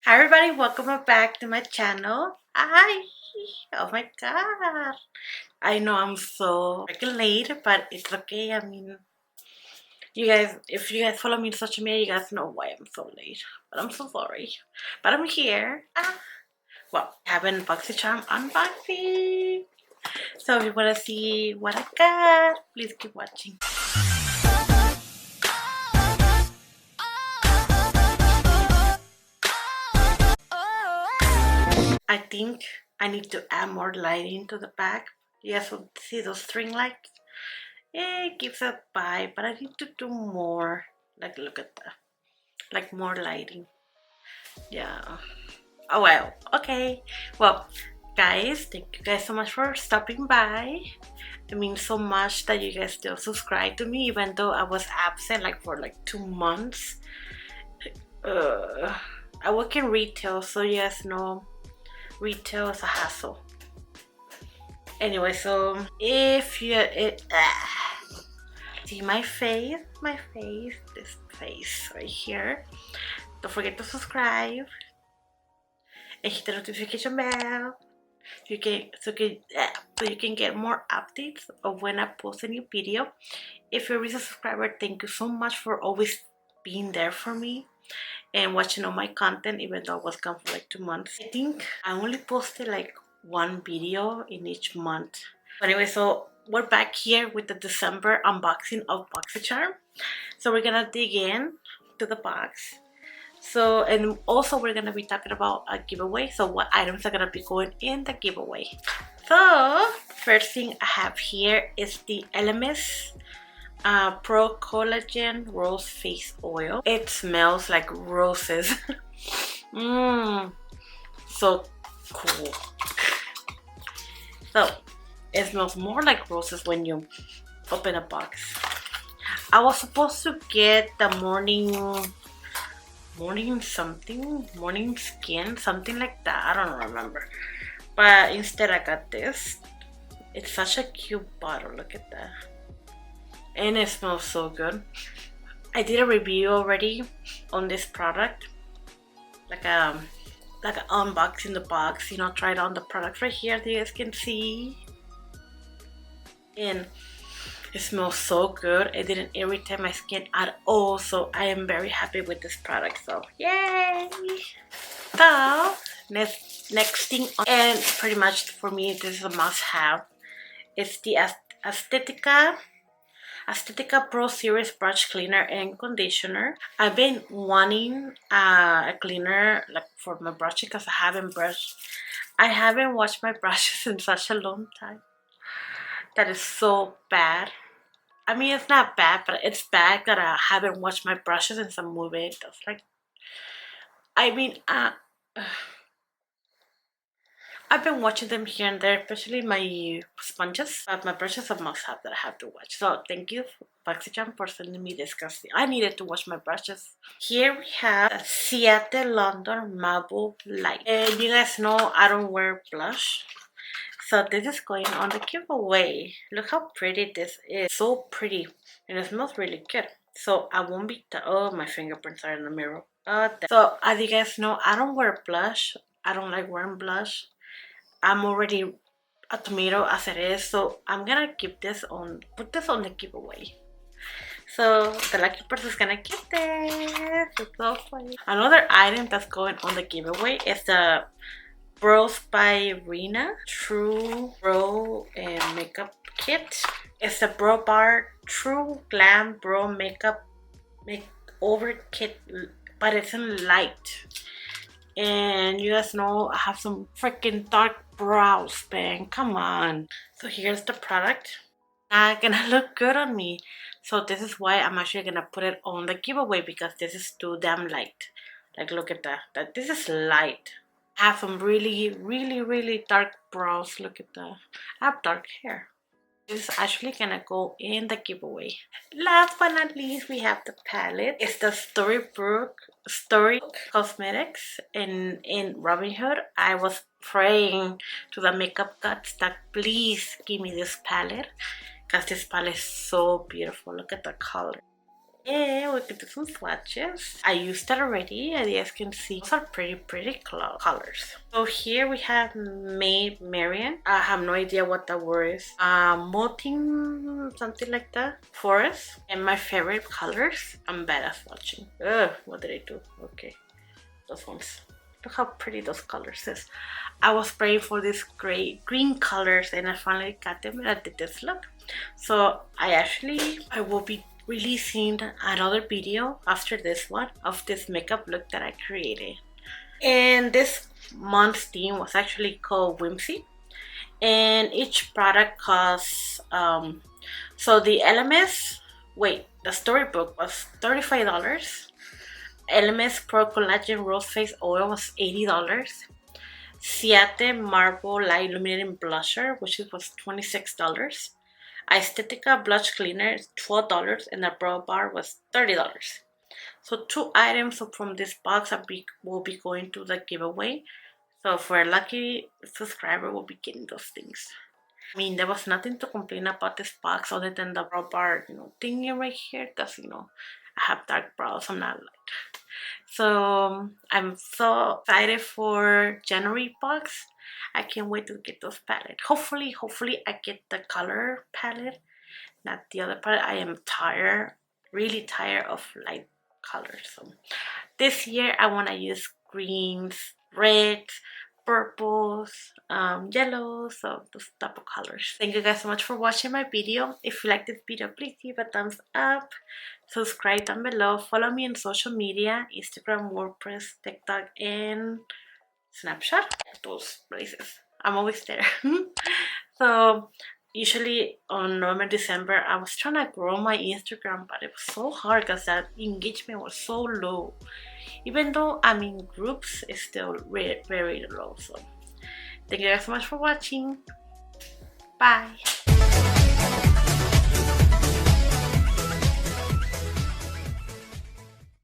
Hi everybody, welcome back to my channel. Hi! Oh my god. I know I'm so freaking late, but it's okay. I mean, if you guys follow me on social media, you guys know why I'm so late. But I'm so sorry. But I'm here. Well, having Boxycharm unboxing. So if you want to see what I got, please keep watching. I think I need to add more lighting to the back. Yes, see those string lights? It gives a vibe, but I need to do more. Like, look at that. Like, more lighting. Yeah. Oh, well. Okay. Well, guys, thank you guys so much for stopping by. It means so much that you guys still subscribe to me, even though I was absent like for like 2 months. I work in retail, so you guys know retail is a hassle. Anyway, so if you see my face, this face right here. Don't forget to subscribe and hit the notification bell. So you can get more updates of when I post a new video. If you're a recent subscriber, thank you so much for always being there for me and watching all my content, even though I was gone for like 2 months. I think I only posted like one video in each month. Anyway, so we're back here with the December unboxing of Boxycharm. So we're gonna dig in to the box. So, and also we're gonna be talking about a giveaway. So what items are gonna be going in the giveaway. So, first thing I have here is the Aniise Pro Collagen Rose Face Oil. It smells like roses. So cool. So, it smells more like roses when you open a box. I was supposed to get the morning skin, something like that. I don't remember. But instead I got this. It's such a cute bottle, look at that. And it smells so good. I did a review already on this product. Like an unboxing the box, you know, tried on the products right here that you guys can see. And it smells so good. It didn't irritate my skin at all, so I am very happy with this product. So yay! So next thing, and pretty much for me this is a must-have. It's the Aesthetica Pro Series Brush Cleaner and Conditioner. I've been wanting a cleaner like for my brushes because I haven't washed my brushes in such a long time. That is so bad. I mean, it's not bad, but it's bad that I haven't washed my brushes in some movie. That's like, I mean, I've been watching them here and there, especially my sponges. But my brushes are must-have that I have to watch. So thank you, Boxycharm, for sending me this because I needed to wash my brushes. Here we have a Seattle London Marble Light. And you guys know I don't wear blush. So this is going on the giveaway. Look how pretty this is. So pretty. And it smells really good. So I won't be... Oh, my fingerprints are in the mirror. So as you guys know, I don't wear blush. I don't like wearing blush. I'm already a tomato as it is. So I'm gonna put this on the giveaway. So the lucky person is gonna get this. It's so funny. Another item that's going on the giveaway is the Bros by Rena True Bro Makeup Kit. It's the Bro Bar True Glam Bro Makeup Makeover Kit, but it's in light. And you guys know I have some freaking dark brows, man. Come on. So here's the product. Not gonna look good on me. So this is why I'm actually gonna put it on the giveaway because this is too damn light. Like, look at that. This is light. I have some really dark brows. Look at that. I have dark hair. This is actually gonna go in the giveaway. Last but not least, we have the palette. It's the Storybook Cosmetics in Robin Hood. I was praying to the makeup gods that please give me this palette because this palette is so beautiful. Look at the color. And we can do some swatches. I used that already, as you guys can see. Those are pretty colors. So here we have Marian. I have no idea what that word is. Molting, something like that. Forest. And my favorite colors. I'm bad at swatching. Ugh, what did I do? Okay, those ones. Look how pretty those colors is. I was praying for these green colors and I finally got them and I did this look. So I will be releasing another video after this one of this makeup look that I created. And this month's theme was actually called Whimsy. And each product costs, so the the storybook was $35. LMS Pro Collagen Rose Face Oil was $80. Ciate Marble Light Illuminating Blusher, which was $26. Aesthetica Blush Cleaner is $12 and the Brow Bar was $30. So 2 items from this box will be going to the giveaway. So for a lucky subscriber, will be getting those things. I mean, there was nothing to complain about this box other than the brow bar, thingy right here, because I have dark brows. I'm not light. So I'm so excited for January box. I can't wait to get those palette. Hopefully I get the color palette, not the other palette. I am really tired of light colors. So this year I want to use greens, reds, purples, yellows, so those type of colors. Thank you guys so much for watching my video. If you like this video, please give a thumbs up, subscribe down below, follow me on social media, Instagram, WordPress, TikTok, and Snapchat, those places. I'm always there. So usually on November, December, I was trying to grow my Instagram, but it was so hard because that engagement was so low. Even though I'm in groups, it's still very low. So thank you guys so much for watching. Bye.